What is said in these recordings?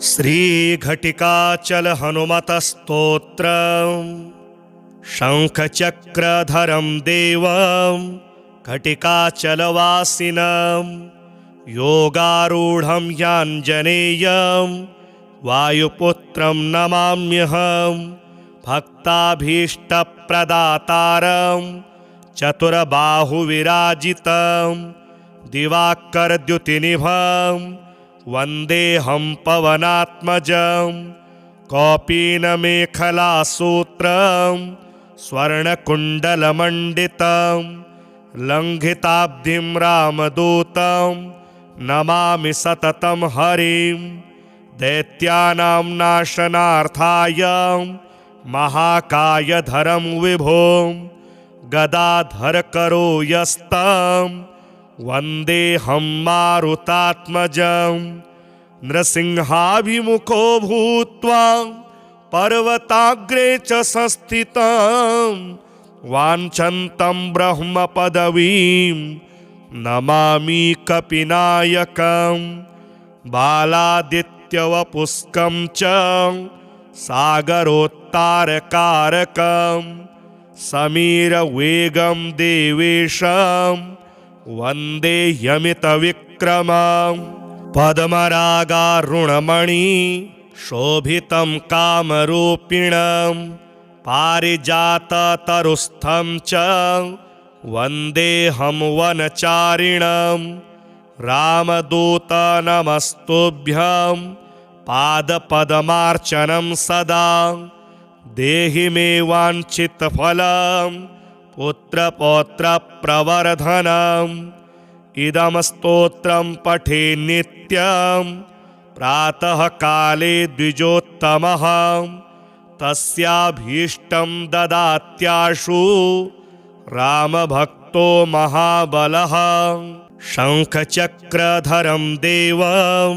श्रीघटिकाचल हनुमतस्तोत्र शंखचक्रधरं देवं घटिकाचलवासिनं योगारूढं याञ्जनेयं वायुपुत्रं नमाम्यहं भक्ताभीष्टप्रदातारं चतुर्बाहुविराजितं दिवाकरद्युतिनिभं वन्देऽहं पवनात्मजं कौपीनमेखलासूत्रं स्वर्णकुण्डलमण्डितं लङ्घिताब्धिं रामदूतं नमामि सततं हरिं दैत्यानां नाशनार्थाय महाकायधरं विभुं गदाधरकरो यस्तं वन्देऽहं मारुतात्मजं नृसिंहाभिमुखो भूत्वा पर्वताग्रे च संस्थितं वाञ्छन्तं ब्रह्मपदवीं नमामि कपिनायकं बालादित्यवपुष्कं च सागरोत्तारकारकं समीरवेगं देवेशं वन्देह्यमितविक्रमं पद्मरागारुणमणि शोभितं कामरूपिणं पारिजाततरुस्थं च वन्देऽहं वनचारिणं रामदूत नमस्तुभ्यं पादपद्मार्चनं सदा देहि मे वाञ्छितफलं पुत्रपौत्रप्रवर्धनम् इदं स्तोत्रं पठे नित्यं प्रातः काले द्विजोत्तमः तस्याभीष्टं ददात्याशु रामभक्तो महाबलः शंखचक्रधरं देवं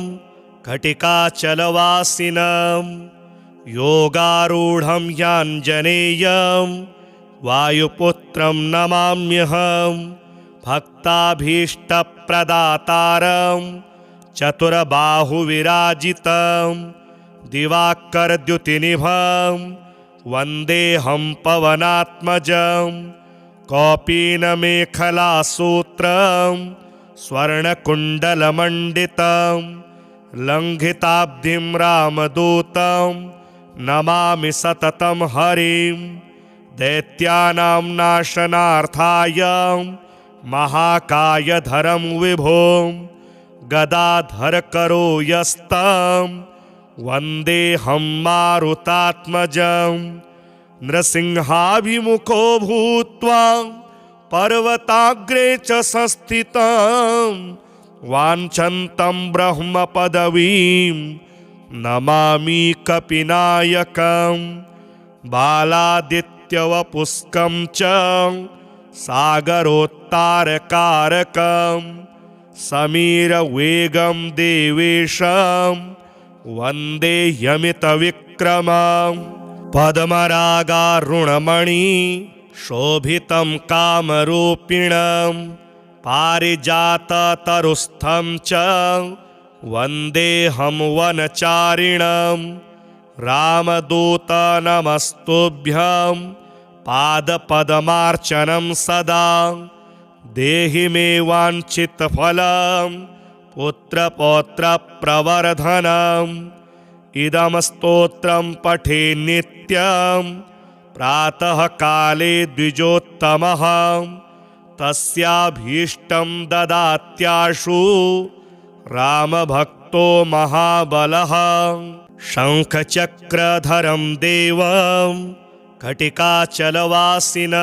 घटिकाचलवासिनं योगारूढं याञ्जनेयं वायुपुत्रं नमाम्यहं भक्ताभीष्टप्रदातारं चतुर्बाहुविराजितं दिवाकरद्युतिनिभं वन्देऽहं पवनात्मजं कौपीनमेखलासूत्रं स्वर्णकुण्डलमण्डितं लङ्घिताब्धिं रामदूतं नमामि सततं हरिं दैत्यानां नाशनार्थाय महाकायधरं विभुं गदाधरकरो यस्तं वन्देऽहं मारुतात्मजं नृसिंहाभिमुखो भूत्वा पर्वताग्रे च संस्थितं वाञ्छन्तं ब्रह्मपदवीं नमामि कपिनायकं बालादित्यवपुष्कं च सागरोत्तारकारकं समीरवेगं देवेशं वन्देह्यमितविक्रमं पद्मरागारुणमणि शोभितं कामरूपिणं पारिजाततरुस्थं च वन्देऽहं वनचारिणं रामदूत नमस्तुभ्यं पादपद्मार्चनं सदा देहि मे वाञ्छितफलं पुत्रपौत्रप्रवर्धनम् इदं स्तोत्रं पठे नित्यं प्रातः काले द्विजोत्तमः तस्याभीष्टं ददात्याशु रामभक्तो महाबलः शंखचक्रधरं देवं घटिकाचलवासिनं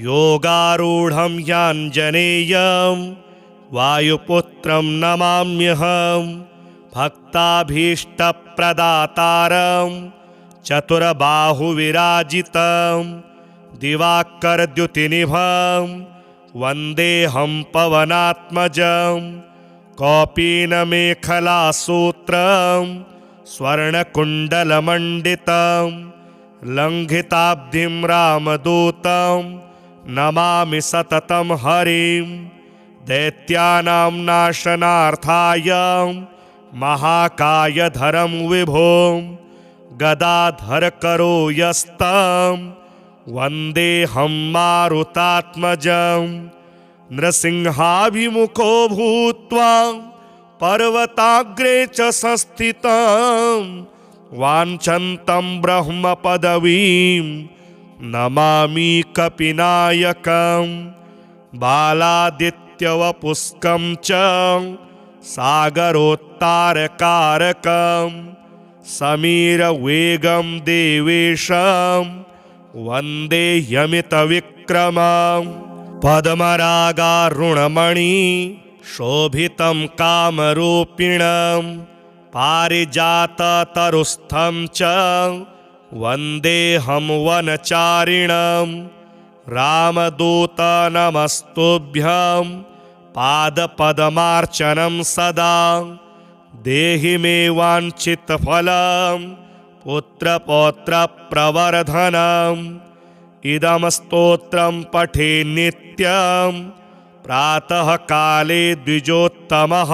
योगारूढं याञ्जनेयं वायुपुत्रं नमाम्यहं भक्ताभीष्टप्रदातारं चतुर्बाहुविराजितं दिवाकरद्युतिनिभं वन्देऽहं पवनात्मजं कौपीनमेखलासूत्रं स्वर्णकुण्डलमण्डितं लङ्घिताब्धिं रामदूतं नमामि सततं हरिं दैत्यानां नाशनार्थाय महाकायधरं विभों गदाधरकरो यस्तं वन्देऽहं मारुतात्मजं नृसिंहाभिमुखो भूत्वा पर्वताग्रे च संस्थितं वाञ्छन्तं ब्रह्मपदवीं नमामि कपिनायकं बालादित्यवपुष्कं च सागरोत्तारकारकं समीरवेगं देवेशं वन्देह्यमितविक्रमं पद्मरागारुणमणि शोभितं कामरूपिणं पारिजाततरुस्थं च वन्देऽहं वनचारिणं रामदूत नमस्तुभ्यं पादपद्मार्चनं सदा देहि मे वाञ्छितफलं पुत्रपौत्रप्रवर्धनम् इदं स्तोत्रं पठे नित्यं प्रातःकाले द्विजोत्तमः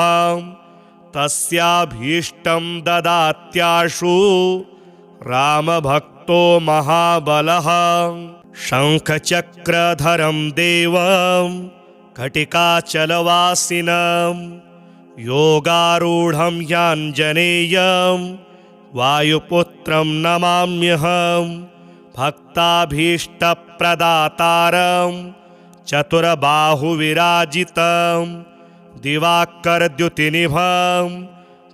तस्याभीष्टं ददात्याशु रामभक्तो महाबलः शङ्खचक्रधरं देवं घटिकाचलवासिनं योगारूढं याञ्जनेयं वायुपुत्रं नमाम्यहं भक्ताभीष्टप्रदातारं चतुर्बाहुविराजितं दिवाकरद्युतिनिभं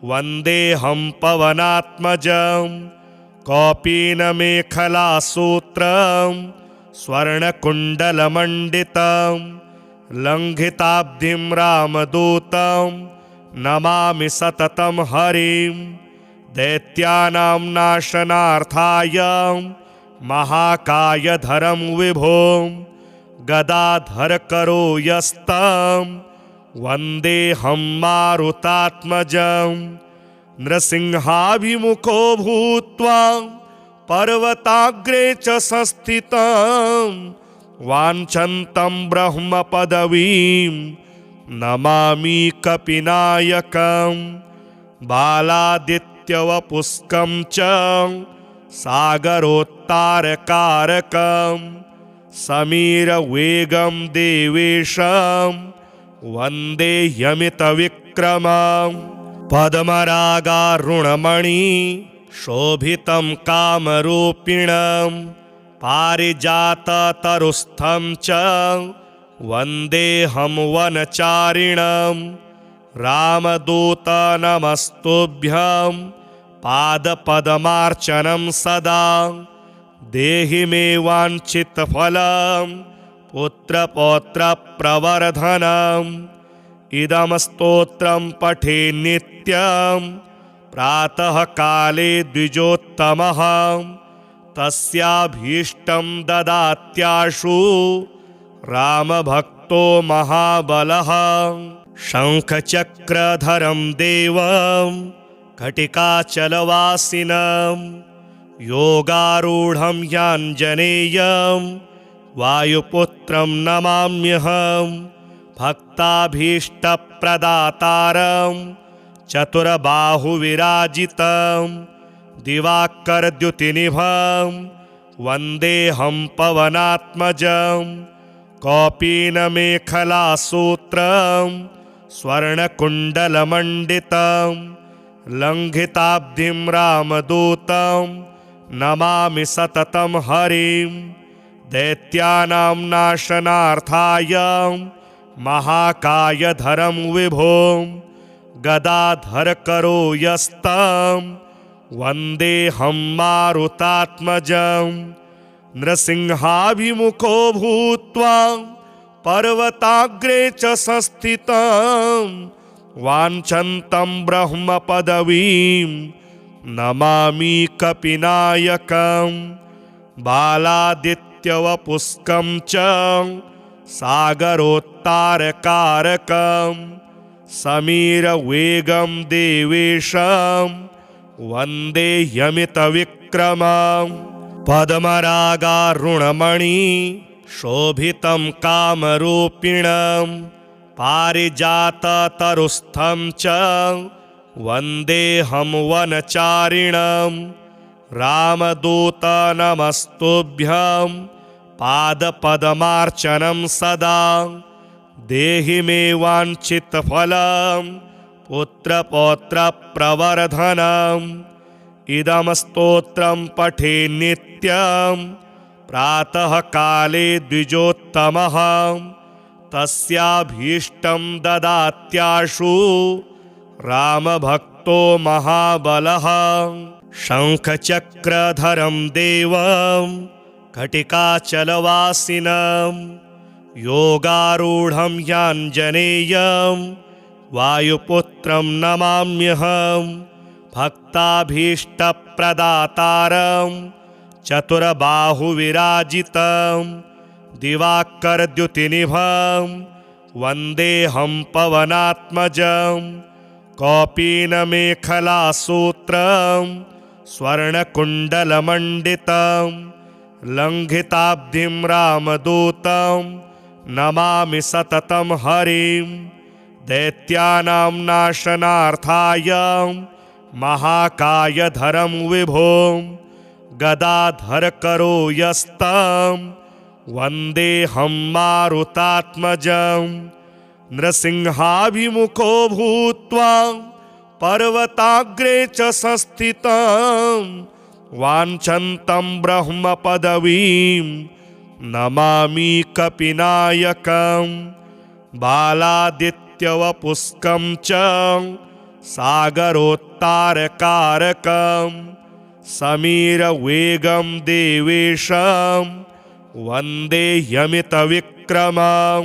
वन्देऽहं पवनात्मजं कौपीनमेखलासूत्रं स्वर्णकुण्डलमण्डितं लङ्घिताब्धिं रामदूतं नमामि सततं हरिं दैत्यानां नाशनार्थाय महाकायधरं विभों गदाधरकरो यस्तं वन्देऽहं मारुतात्मजं नृसिंहाभिमुखो भूत्वा पर्वताग्रे च संस्थितं वाञ्छन्तं ब्रह्मपदवीं नमामि कपिनायकं बालादित्यवपुष्कं च सागरोत्तारकारकं समीरवेगं देवेशं वन्देह्यमितविक्रमं पद्मरागारुणमणि शोभितं कामरूपिणं पारिजाततरुस्थं च वन्देऽहं वनचारिणं रामदूत नमस्तुभ्यं पादपद्मार्चनं सदा देहि मे वाञ्छितफलं पुत्रपौत्रप्रवर्धनम् इदं स्तोत्रं पठे नित्यं प्रातःकाले द्विजोत्तमः तस्याभीष्टं ददात्याशु रामभक्तो महाबलः शङ्खचक्रधरं देवं घटिकाचलवासिनं योगारूढं याञ्जनेयं वायुपुत्रं नमाम्यहं भक्ताभीष्टप्रदातारं चतुर्बाहुविराजितं दिवाकरद्युतिनिभं वन्देऽहं पवनात्मजं कौपीनमेखलासूत्रं स्वर्णकुण्डलमण्डितं लङ्घिताब्धिं रामदूतं नमामि सततं हरिं दैत्यानां नाशनार्थाय महाकायधरं विभों गदाधरकरो यस्तं वन्देऽहं मारुतात्मजं नृसिंहाभिमुखो भूत्वा पर्वताग्रे च संस्थितं वाञ्छन्तं ब्रह्मपदवीं नमामि कपिनायकं बालादित्यवपुष्कं च सागरोत्तारकारकं समीरवेगं देवेशं वन्देह्यमितविक्रमं पद्मरागारुणमणि शोभितं कामरूपिणं पारिजाततरुस्थं च वन्देऽहं वनचारिणं रामदूत नमस्तुभ्यं पादपद्मार्चनं सदा देहि मे वाञ्छितफलं पुत्रपौत्रप्रवर्धनम् इदं स्तोत्रं पठे नित्यं प्रातःकाले द्विजोत्तमः तस्याभीष्टं ददात्याशु रामभक्तो महाबलः। शङ्खचक्रधरं देवं घटिकाचलवासिनं योगारूढं ह्याञ्जनेयं वायुपुत्रं नमाम्यहं भक्ताभीष्टप्रदातारं चतुर्बाहुविराजितं दिवाकरद्युतिनिभं वन्देऽहं पवनात्मजं कौपीनमेखलासूत्रं स्वर्णकुण्डलमण्डितं लङ्घिताब्धिं रामदूतं नमामि सततं हरिं दैत्यानां नाशनार्थाय महाकायधरं विभुं गदाधरकरो यस्तं वन्देऽहं मारुतात्मजं नृसिंहाभिमुखो भूत्वा पर्वताग्रे च संस्थितं वाञ्छन्तं ब्रह्मपदवीं नमामि कपिनायकं बालादित्यवपुष्कं च सागरोत्तारकारकं समीरवेगं देवेशं वन्देह्यमितविक्रमं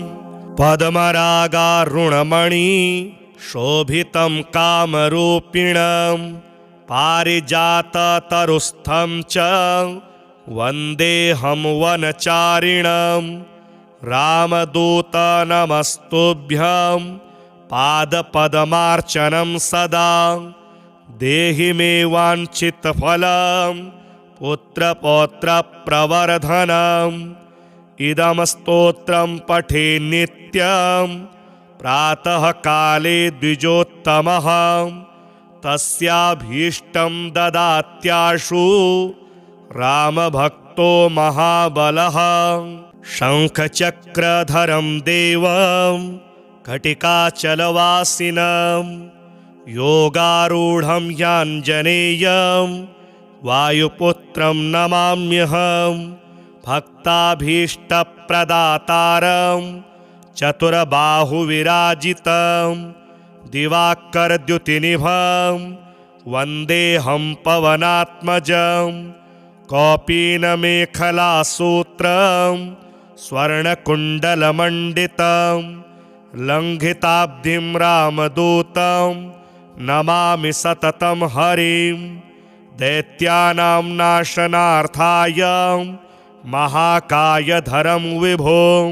पद्मरागारुणमणि शोभितं कामरूपिणं पारिजाततरुस्थं च वन्देऽहं वनचारिणं रामदूत नमस्तुभ्यं पादपद्मार्चनं सदा देहि मे वाञ्छितफलं पुत्रपौत्रप्रवर्धनम् इदं स्तोत्रं पठे नित्यं प्रातःकाले द्विजोत्तमः तस्याभीष्टं ददात्याशु रामभक्तो महाबलः। शङ्खचक्रधरं देवं घटिकाचलवासिनं योगारूढं ह्याञ्जनेयं वायुपुत्रं नमाम्यहं भक्ताभीष्टप्रदातारं चतुर्बाहुविराजितं दिवाकरद्युतिनिभं वन्देऽहं पवनात्मजं कौपीनमेखलासूत्रं स्वर्णकुण्डलमण्डितं लङ्घिताब्धिं रामदूतं नमामि सततं हरिं दैत्यानां नाशनार्थाय महाकायधरं विभुं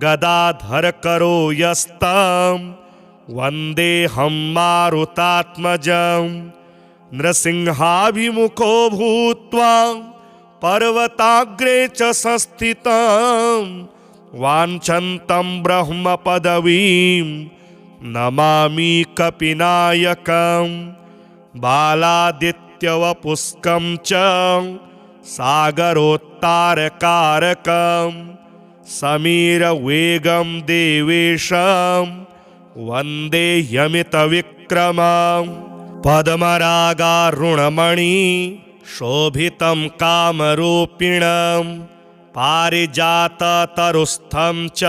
गदाधरकरो यस्तं वन्देऽहं मारुतात्मजं नृसिंहाभिमुखो भूत्वा पर्वताग्रे च संस्थितं वाञ्छन्तं ब्रह्मपदवीं नमामि कपिनायकं बालादित्यवपुष्कं च सागरोत्तारकारकं समीरवेगं देवेशं वन्देह्यमितविक्रमं पद्मरागारुणमणि शोभितं कामरूपिणं पारिजाततरुस्थं च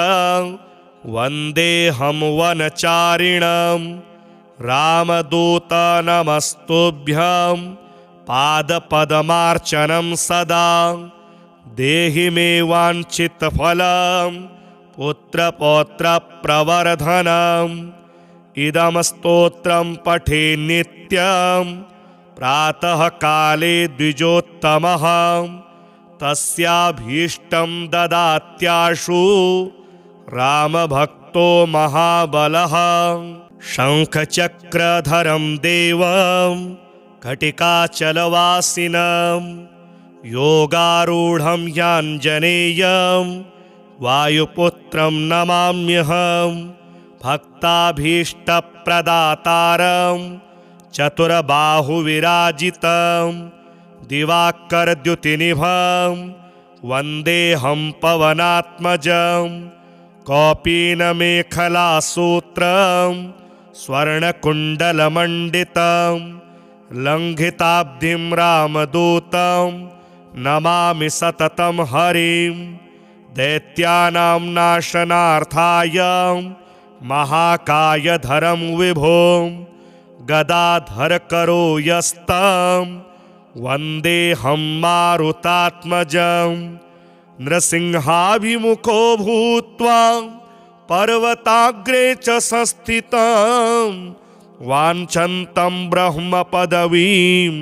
वन्देऽहं वनचारिणं रामदूत नमस्तुभ्यं पादपद्मार्चनं सदा देहि मे वाञ्छितफलं पुत्रपौत्रप्रवर्धनम् इदं स्तोत्रं पठे नित्यं प्रातःकाले द्विजोत्तमः तस्याभीष्टं ददात्याशु रामभक्तो महाबलः। शङ्खचक्रधरं देवं घटिकाचलवासिनं योगारूढं ह्याञ्जनेयं वायुपुत्रं नमाम्यहं भक्ताभीष्टप्रदातारं चतुर्बाहुविराजितं दिवाकरद्युतिनिभं वन्देऽहं पवनात्मजं कौपीनमेखलासूत्रं स्वर्णकुण्डलमण्डितं लङ्घिताब्धिं रामदूतं नमामि सततं हरिं दैत्यानां नाशनार्थाय महाकायधरं विभुं गदाधरकरो यस्तं वन्देऽहं मारुतात्मजं नृसिंहाभिमुखो भूत्वा पर्वताग्रे च संस्थितं वाञ्छन्तं ब्रह्मपदवीं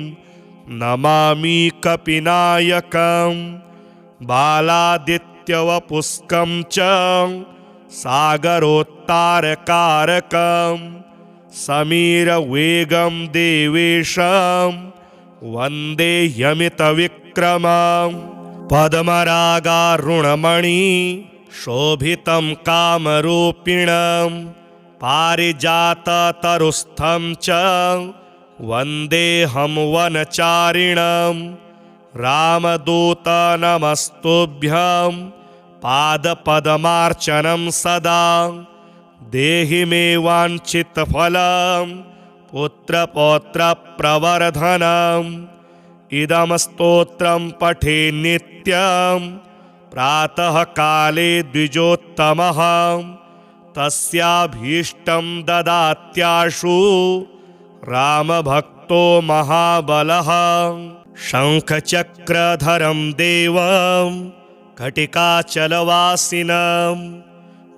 नमामि कपिनायकं बालादित्यवपुष्कं च सागरोत्तारकारकं समीरवेगं देवेशं वन्देऽहमितविक्रमं पद्मरागारुणमणि शोभितं कामरूपिणं पारिजाततरुस्थं च वन्देऽहं वनचारिणं रामदूत नमस्तुभ्यं पादपद्मार्चनं सदा देहि मे वाञ्छितफलं पुत्रपौत्रप्रवर्धनम् इदं स्तोत्रं पठे नित्यं प्रातःकाले द्विजोत्तमः तस्याभीष्टं ददात्याशु रामभक्तो महाबलः शङ्खचक्रधरं देवं घटिकाचलवासिनं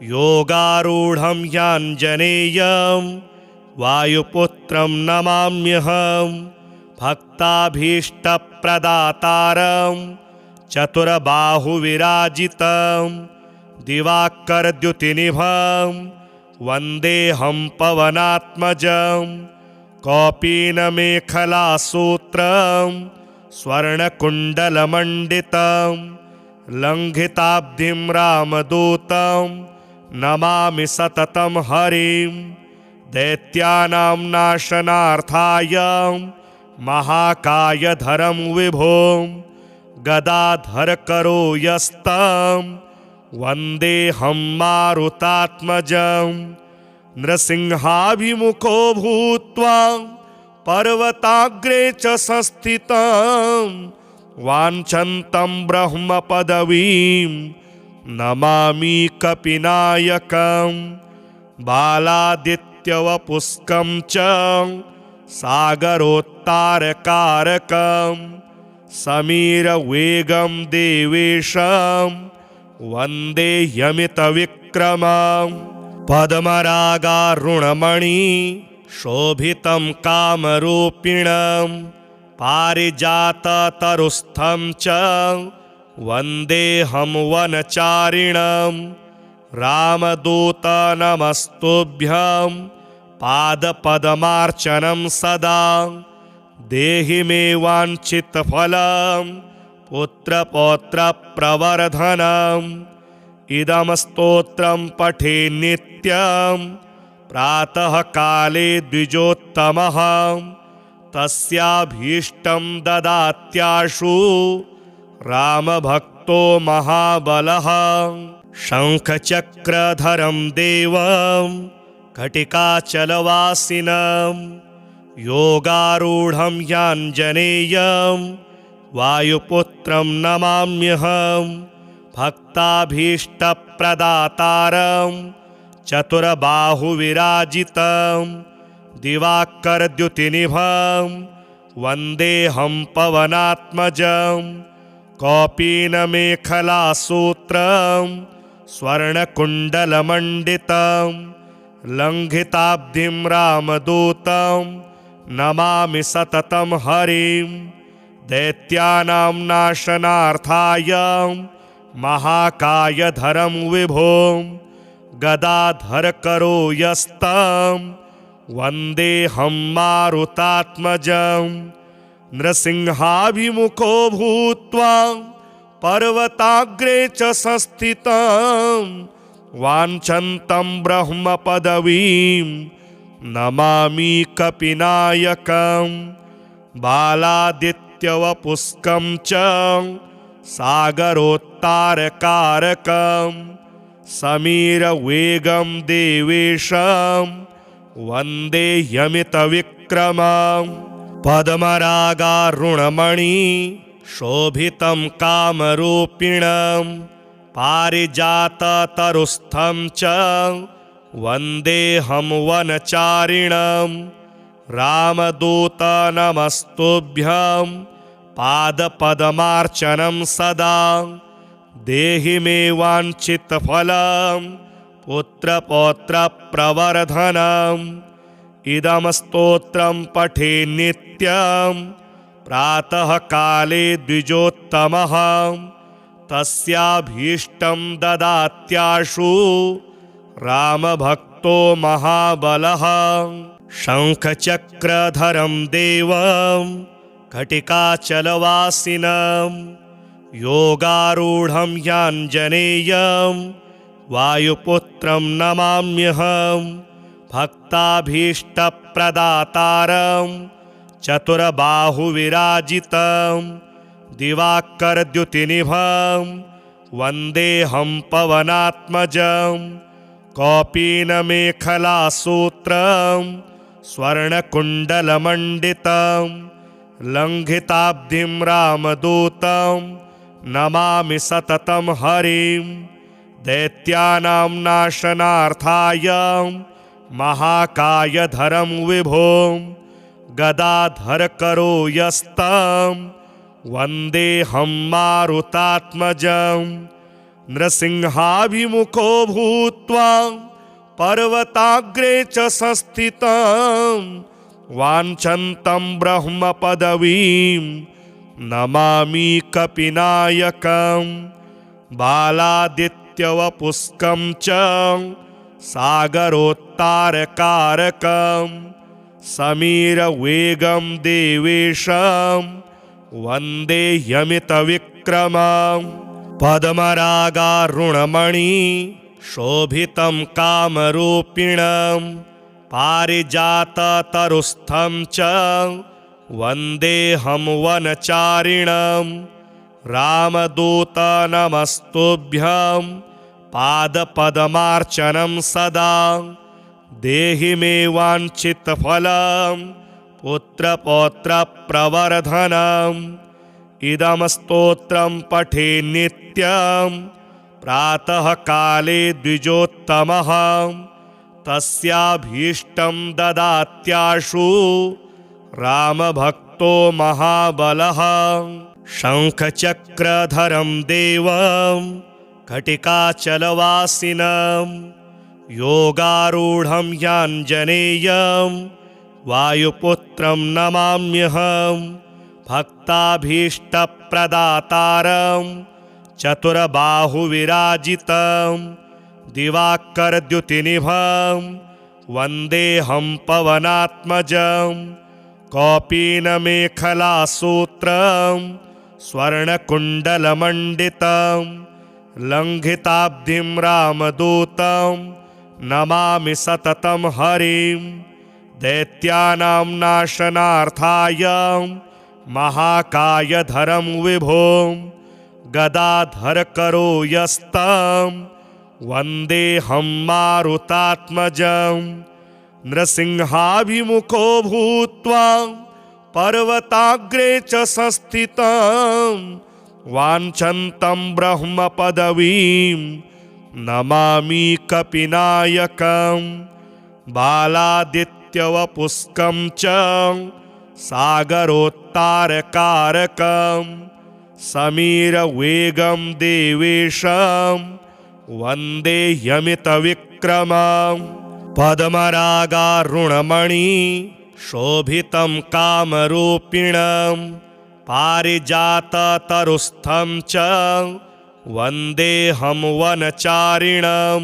योगारूढं याञ्जनेयं वायुपुत्रं नमाम्यहं भक्ताभीष्टप्रदातारं चतुर्बाहुविराजितं दिवाकरद्युतिनिभं वन्देऽहं पवनात्मजं कौपीनमेखलासूत्रं स्वर्णकुण्डलमण्डितं लङ्घिताब्धिं रामदूतं नमामि सततं हरिं दैत्यानां नाशनार्थाय महाकायधरं विभुं गदाधरकरो यस्तं वन्देऽहं मारुतात्मजं नृसिंहाभिमुखो भूत्वा पर्वताग्रे च संस्थितं वाञ्छन्तं ब्रह्मपदवीं नमामि कपिनायकं बालादित्यवपुष्कं च सागरोत्तारकारकं समीरवेगं देवेशं वन्देऽहमितविक्रमं पद्मरागारुणमणि शोभितं कामरूपिणं पारिजाततरुस्थं च वन्देऽहं वनचारिणं रामदूत नमस्तुभ्यं पादपद्मार्चनं सदा देहि मे वाञ्छितफलं पुत्रपौत्रप्रवर्धनम् इदं स्तोत्रं पठे नित्यं प्रातःकाले द्विजोत्तमः तस्याभीष्टं ददात्याशु रामभक्तो महाबलः शङ्खचक्रधरं देवं घटिकाचलवासिनं योगारूढं याञ्जनेयं वायुपुत्रं नमाम्यहं भक्ताभीष्टप्रदातारं चतुर्बाहुविराजितं दिवाकरद्युतिनिभं वन्देऽहं पवनात्मजं कौपीनमेखलासूत्रं स्वर्णकुण्डलमण्डितं लङ्घिताब्धिं रामदूतं नमामि सततं हरिं दैत्यानां नाशनार्थाय महाकायधरं विभुं गदाधरकरो यस्तं वन्देऽहं मारुतात्मजं नृसिंहाभिमुखो भूत्वा पर्वताग्रे च संस्थितं वाञ्छन्तं ब्रह्मपदवीं नमामि कपिनायकं बालादित्यवपुष्कं च सागरोत्तारकारकं समीरवेगं देवेशं वन्देह्यमितविक्रमं पद्मरागारुणमणि शोभितं कामरूपिणं पारिजाततरुस्थं च वन्देऽहं वनचारिणं रामदूत नमस्तुभ्यं पादपद्मार्चनं सदा देहि मे वाञ्छितफलं पुत्रपौत्रप्रवर्धनम् इदं स्तोत्रं पठे नित्यं प्रातःकाले द्विजोत्तमः तस्याभीष्टं ददात्याशु रामभक्तो महाबलः शङ्खचक्रधरं देवं घटिकाचलवासिनं योगारूढं ह्याञ्जनेयं वायुपुत्रं नमाम्यहं भक्ताभीष्टप्रदातारं चतुर्बाहुविराजितं दिवाकरद्युतिनिभं वन्देऽहं पवनात्मजं कौपीनमेखलासूत्रं स्वर्णकुण्डलमण्डितं लङ्घिताब्धिं रामदूतं नमामि सततं हरिं दैत्यानां नाशनार्थाय महाकायधरं विभुं गदाधरकरो यस्तं वन्देऽहं मारुतात्मजं नृसिंहाभिमुखो भूत्वा पर्वताग्रे च संस्थितं वाञ्छन्तं ब्रह्मपदवीं नमामि कपिनायकं बालादित्यवपुष्कं च सागरोत्तारकारकं समीरवेगं देवेशं वन्देह्यमितविक्रमं पद्मरागारुणमणि शोभितं कामरूपिणं पारिजाततरुस्थं च वन्देऽहं वनचारिणं रामदूत नमस्तुभ्यं पादपद्मार्चनं सदा देहि मे वाञ्छितफलं पुत्रपौत्रप्रवर्धनम् इदं स्तोत्रं पठे नित्यं प्रातःकाले द्विजोत्तमः तस्याभीष्टं ददात्याशु रामभक्तो महाबलः शङ्खचक्रधरं देवं घटिकाचलवासिनं योगारूढं ह्याञ्जनेयं वायुपुत्रं नमाम्यहं भक्ताभीष्टप्रदातारं चतुर्बाहुविराजितं दिवाकरद्युतिनिभं वन्देऽहं पवनात्मजं कौपीनमेखलासूत्रं स्वर्णकुण्डलमण्डितं लङ्घिताब्धिं रामदूतं नमामि सततं हरिं दैत्यानां नाशनार्थाय महाकायधरं विभुं गदाधरकरो यस्तं वन्देऽहं मारुतात्मजं नृसिंहाभिमुखो भूत्वा पर्वताग्रे च संस्थितं वाञ्छन्तं ब्रह्मपदवीं नमामि कपिनायकं बालादित्यवपुष्कं च सागरोत्तारकारकं समीरवेगं देवेशं वन्देह्यमितविक्रमं पद्मरागारुणमणि शोभितं कामरूपिणं पारिजाततरुस्थं च वन्देऽहं वनचारिणं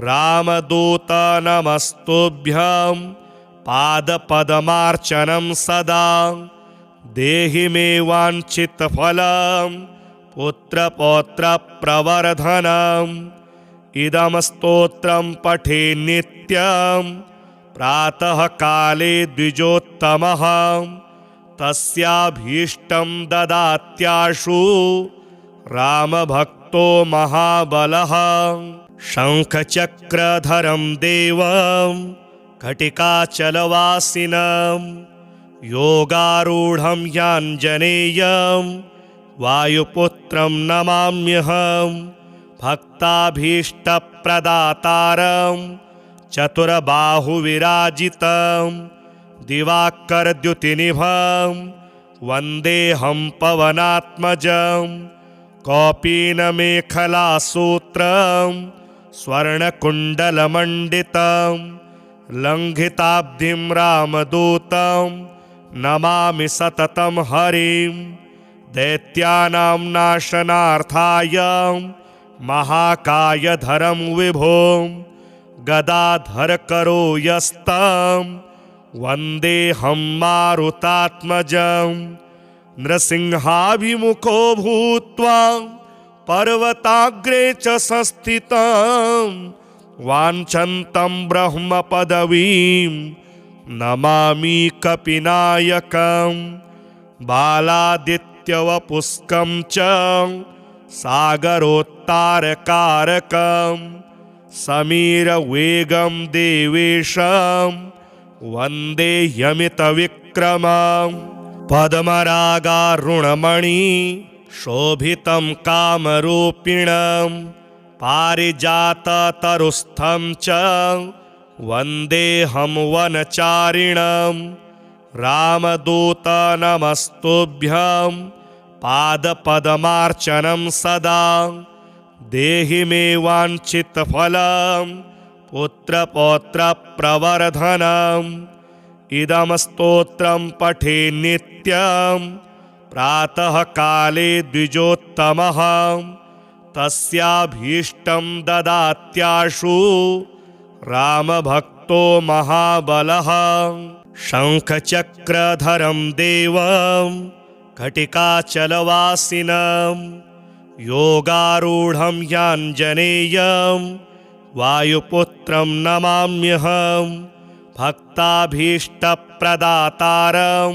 रामदूत नमस्तुभ्यं पादपद्मार्चनं सदा देहि मे वाञ्छितफलं पुत्रपौत्रप्रवर्धनम् इदं स्तोत्रं पठे नित्यं प्रातः काले द्विजोत्तमः तस्याभीष्टं ददात्याशु रामभक्तो महाबलः। शङ्खचक्रधरं देवं घटिकाचलवासिनं योगारूढं ह्याञ्जनेयं वायुपुत्रं नमाम्यहं। भक्ताभीष्टप्रदातारं चतुर्बाहुविराजितं दिवाकरद्युतिनिभं वन्देऽहं पवनात्मजं। कौपीनमेखलासूत्रं स्वर्णकुण्डलमण्डितं लङ्घिताब्धिं रामदूतं नमामि सततं हरिं। दैत्यानां नाशनार्थाय महाकायधरं विभुं गदाधरकरो यस्तं वन्देऽहं मारुतात्मजं। नृसिंहाभिमुखो भूत्वा पर्वताग्रे च संस्थितं वाञ्छन्तं ब्रह्मपदवीं नमामि कपिनायकं। बालादित्यवपुष्कं च सागरोत्तारकारकं समीरवेगं देवेशं वन्दे यमितविक्रमं। पद्मरागारुणमणि शोभितं कामरूपिणं पारिजाततरुस्थं च वन्देऽहं वनचारिणं। रामदूतनमस्तुभ्यं पादपद्मार्चनं सदा देहि मे वाञ्छितफलं पुत्रपौत्रप्रवर्धनम्। इदं स्तोत्रं पठे नित्यं प्रातः काले द्विजोत्तमः तस्याभीष्टं ददात्याशु रामभक्तो महाबलः। शङ्खचक्रधरं देवं घटिकाचलवासिनं योगारूढं ह्याञ्जनेयं वायुपुत्रं नमाम्यहं। भक्ताभीष्टप्रदातारं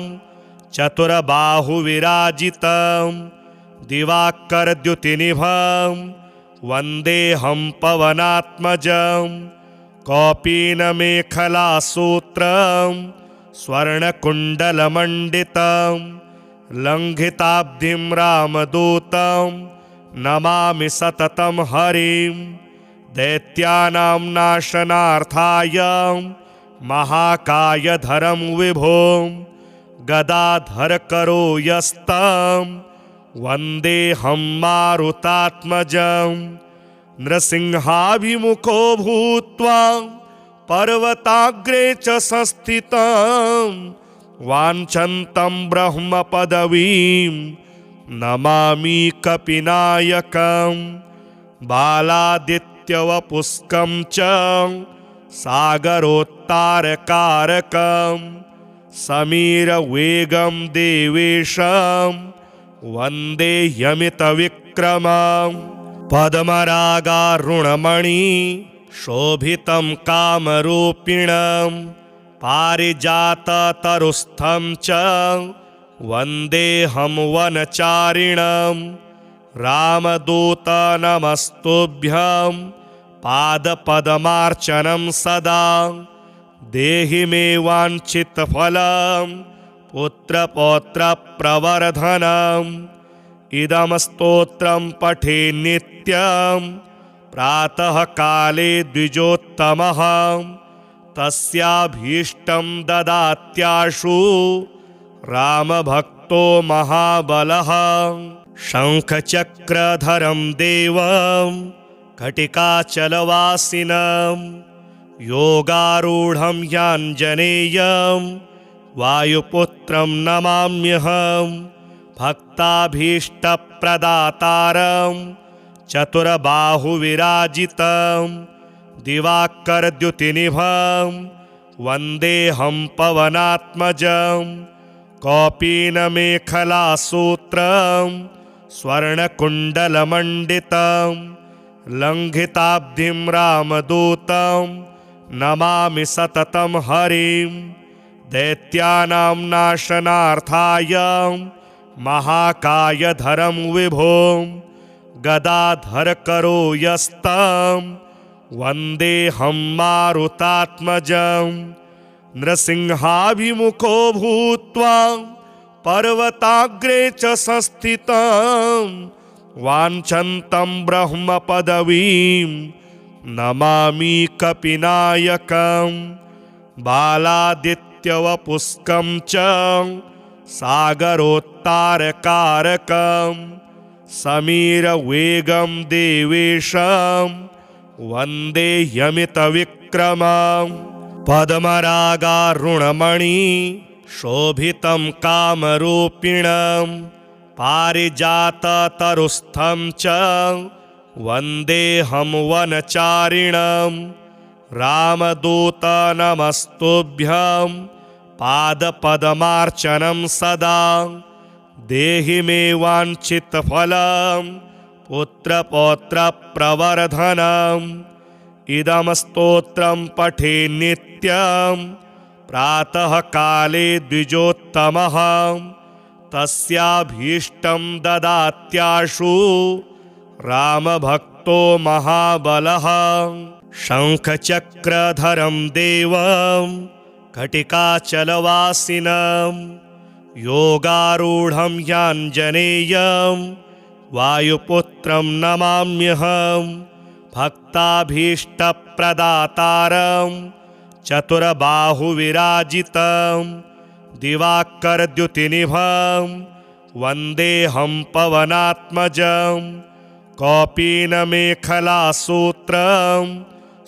चतुर्बाहुविराजितं दिवाकरद्युतिनिभं वन्देऽहं पवनात्मजं। कौपीनमेखलासूत्रं स्वर्णकुण्डलमण्डितं लङ्घिताब्धिं रामदूतं नमामि सततं हरिं। दैत्यानां नाशनार्थाय महाकायधरं विभुं गदाधरकरो यस्तं वन्देऽहं मारुतात्मजं। नृसिंहाभिमुखो भूत्वा पर्वताग्रे च संस्थितं वाञ्छन्तं ब्रह्मपदवीं नमामि कपिनायकं। बालादित्यवपुष्कं च सागरोत्तारकारकं समीरवेगं देवेशं वन्दे यमितविक्रमं। पद्मरागारुणमणि शोभितं कामरूपिणं पारिजाततरुस्थं च वन्देऽहं वनचारिणं। रामदूतनमस्तुभ्यं पादपद्मार्चनं सदा देहि मे वाञ्छितफलं पुत्रपौत्रप्रवर्धनम्। इदं स्तोत्रं पठे नित्यं प्रातः काले द्विजोत्तमः तस्याभीष्टं ददात्याशु रामभक्तो महाबलः। शङ्खचक्रधरं देवं घटिकाचलवासिनं योगारूढं ह्याञ्जनेयं वायुपुत्रं नमाम्यहं। भक्ताभीष्टप्रदातारं चतुर्बाहुविराजितं दिवाकरद्युतिनिभं वन्देऽहं पवनात्मजं। कौपीनमेखलासूत्रं स्वर्णकुण्डलमण्डितं लङ्घिताब्धिं रामदूतं नमामि सततं हरिं दैत्यानां नाशनार्थाय महाकायधरं विभुं गदाधरकरो यस्तं वन्देऽहं मारुतात्मजं नृसिंहाभिमुखो भूत्वा पर्वताग्रे च संस्थितं वाञ्छन्तं ब्रह्मपदवीं नमामि कपिनायकं बालादित्यवपुष्कं च सागरोत्तारकारकं समीरवेगं देवेशं वन्देह्यमितविक्रमं पद्मरागारुणमणि शोभितं कामरूपिणं पारिजाततरुस्थं च वन्देऽहं वनचारिणं रामदूत नमस्तुभ्यं पादपद्मार्चनं सदा देहि मे वाञ्छितफलं पुत्रपौत्रप्रवर्धनम् इदं स्तोत्रं पठे नित्यं प्रातःकाले द्विजोत्तमः तस्याभीष्टं ददात्याशु रामभक्तो महाबलः शङ्खचक्रधरं देवं घटिकाचलवासिनं योगारूढं ह्याञ्जनेयं वायुपुत्रं नमाम्यहं भक्ताभीष्टप्रदातारं चतुर्बाहुविराजितं दिवाकरद्युतिनिभं वन्देऽहं पवनात्मजं कौपीनमेखलासूत्रं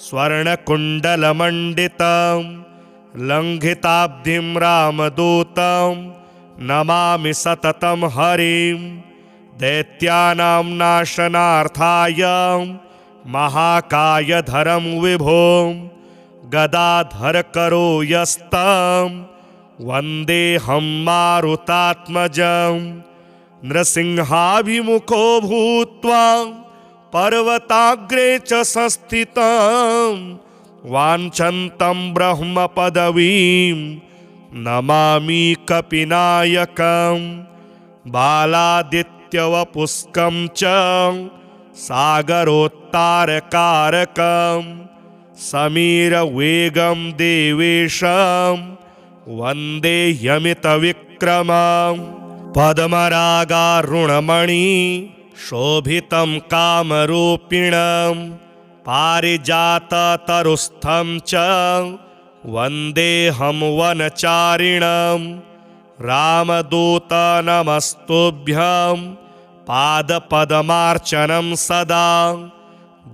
स्वर्णकुण्डलमण्डितं लङ्घिताब्धिं रामदूतं नमामि सततं हरिं दैत्यानां नाशनार्थाय महाकायधरं विभुं गदाधरकरो यस्तं वन्देऽहं मारुतात्मजं नृसिंहाभिमुखो भूत्वा पर्वताग्रे च संस्थितं वाञ्छन्तं ब्रह्मपदवीं नमामि कपिनायकं बालादित्यवपुष्कं च सागरोत्तारकारकं समीरवेगं देवेशं वन्देह्यमितविक्रमं पद्मरागारुणमणि शोभितं कामरूपिणं पारिजाततरुस्थं च वन्देऽहं वनचारिणं रामदूत नमस्तुभ्यं पादपद्मार्चनं सदा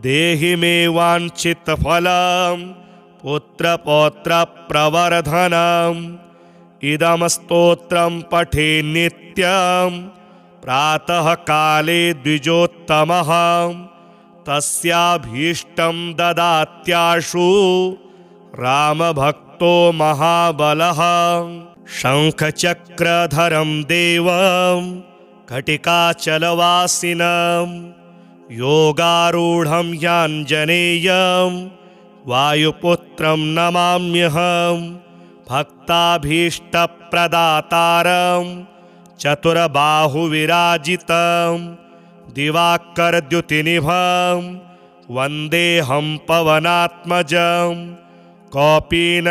देहि मे वाञ्छितफलं पुत्रपौत्रप्रवर्धनम् इदं स्तोत्रं पठे नित्यं प्रातःकाले द्विजोत्तमः तस्याभीष्टं ददात्याशु रामभक्तो महाबलः शङ्खचक्रधरं देवं घटिकाचलवासिनं योगारूढं ह्याञ्जनेयं वायुपुत्रं नमाम्यहं भक्ताभीष्टप्रदातारं चतुर्बाहुविराजितं दिवाकरद्युतिनिभं वन्देऽहं पवनात्मजं कौपीनमेखलासूत्रं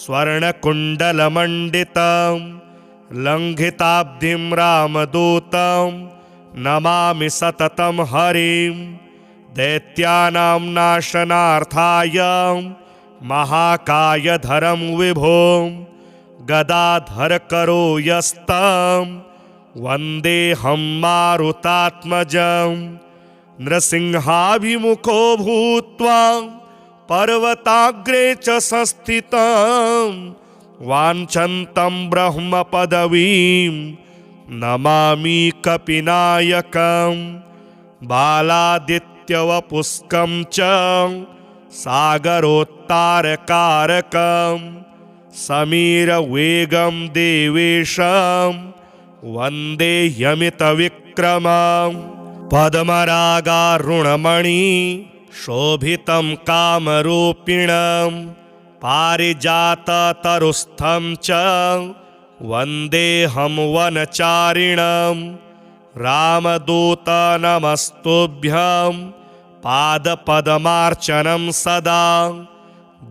स्वर्णकुण्डलमण्डितं लङ्घिताब्धिं रामदूतं नमामि सततं हरिं दैत्यानां नाशनार्थाय महाकायधरं विभुं गदाधरकरो यस्तं वन्देऽहं मारुतात्मजं नृसिंहाभिमुखो भूत्वा पर्वताग्रे च संस्थितं वाञ्छन्तं ब्रह्मपदवीं नमामि कपिनायकं बालादित्यवपुष्कं च सागरोत्तारकारकं समीरवेगं देवेशं वन्देह्यमितविक्रमं पद्मरागारुणमणि शोभितं कामरूपिणं पारिजाततरुस्थं च वन्देऽहं वनचारिणं रामदूतनमस्तुभ्यं पादपद्मार्चनं सदा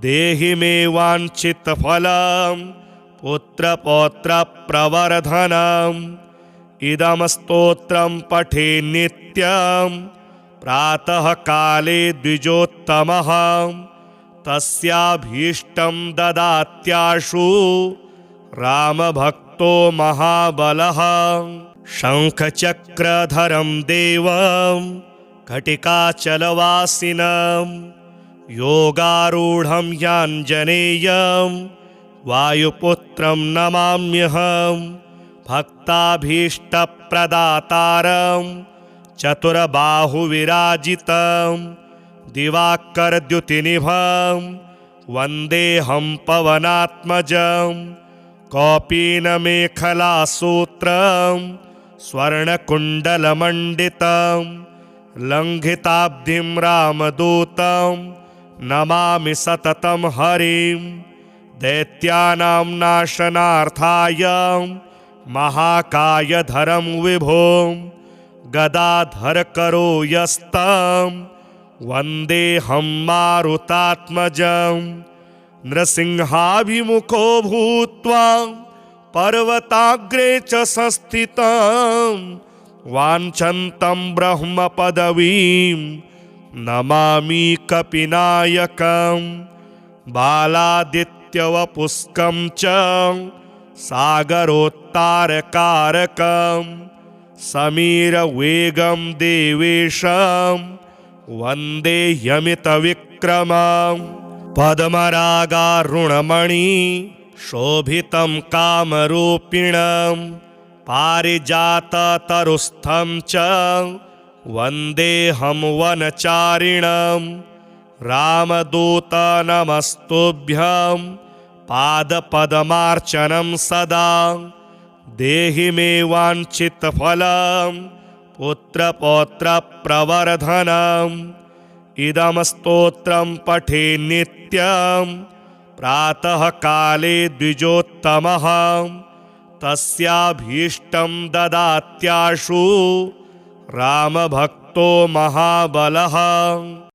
देहि मे वाञ्छितफलं पुत्रपौत्रप्रवर्धनम् इदं स्तोत्रं पठे नित्यं प्रातः काले द्विजोत्तमः तस्याभीष्टं ददात्याशु रामभक्तो महाबलः शङ्खचक्रधरं देवं घटिकाचलवासिनं योगारूढं याञ्जनेयं वायुपुत्रं नमाम्यहं भक्ताभीष्टप्रदातारं चतुर्बाहुविराजितं दिवाकरद्युतिनिभं वन्देऽहं पवनात्मजं कौपीनमेखलासूत्रं स्वर्णकुण्डलमण्डितं लङ्घिताब्धिं रामदूतं नमामि सततं हरिं दैत्यानां नाशनार्थाय महाकायधरं विभुं गदाधरकरो यस्तं वन्देऽहं मारुतात्मजं नृसिंहाभिमुखो भूत्वा पर्वताग्रे च संस्थितं वाञ्छन्तं ब्रह्मपदवीं नमामि कपिनायकं बालादित्यवपुष्कं च सागरोत्तारकारकं समीरवेगं देवेशं वन्दे यमितविक्रमं पद्मरागारुणमणि शोभितं कामरूपिणं पारिजाततरुस्थं च वन्देऽहं वनचारिणं रामदूतनमस्तुभ्यं पादपद्मार्चनं सदा देहि मे वाञ्छितफलं पुत्रपौत्रप्रवर्धनम् इदं स्तोत्रं पठे नित्यं प्रातः काले द्विजोत्तमः तस्याभीष्टं ददात्याशु रामभक्तो महाबलः।